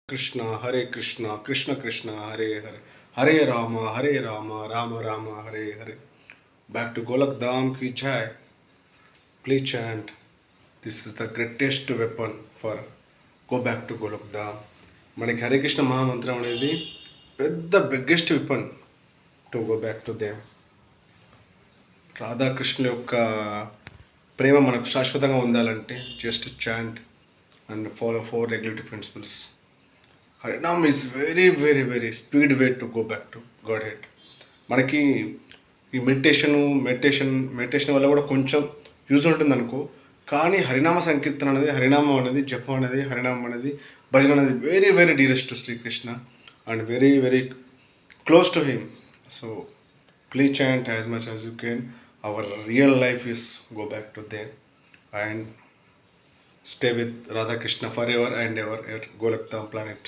Krishna, Krishna Krishna, Hare Hare, Hare Rama, Rama Rama, Hare Hare. Back to Golak Dham ki jai. Please chant. This is the greatest weapon for go back to Golak Dham. మనకి హరికృష్ణ మహామంత్రం అనేది పెద్ద biggest weapon to go back to them. రాధాకృష్ణుల యొక్క ప్రేమ మనకు శాశ్వతంగా ఉండాలంటే just chant and follow 4 regulatory principles. Harinam is very very very speed way to go back to Godhead. మనకి ఈ మెడిటేషన్ వల్ల కూడా కొంచెం యూజ్ ఉంటుంది అనుకో, కానీ హరినామ సంకీర్తన అనేది, హరినామం అనేది, జపం అనేది, హరినామం అనేది, భజన అనేది very very dearest to Srikrishna and very very close to him. So please chant as much as you can. Hour real life is go back to them and stay with Radha Krishna forever and ever at Golak Dham planet.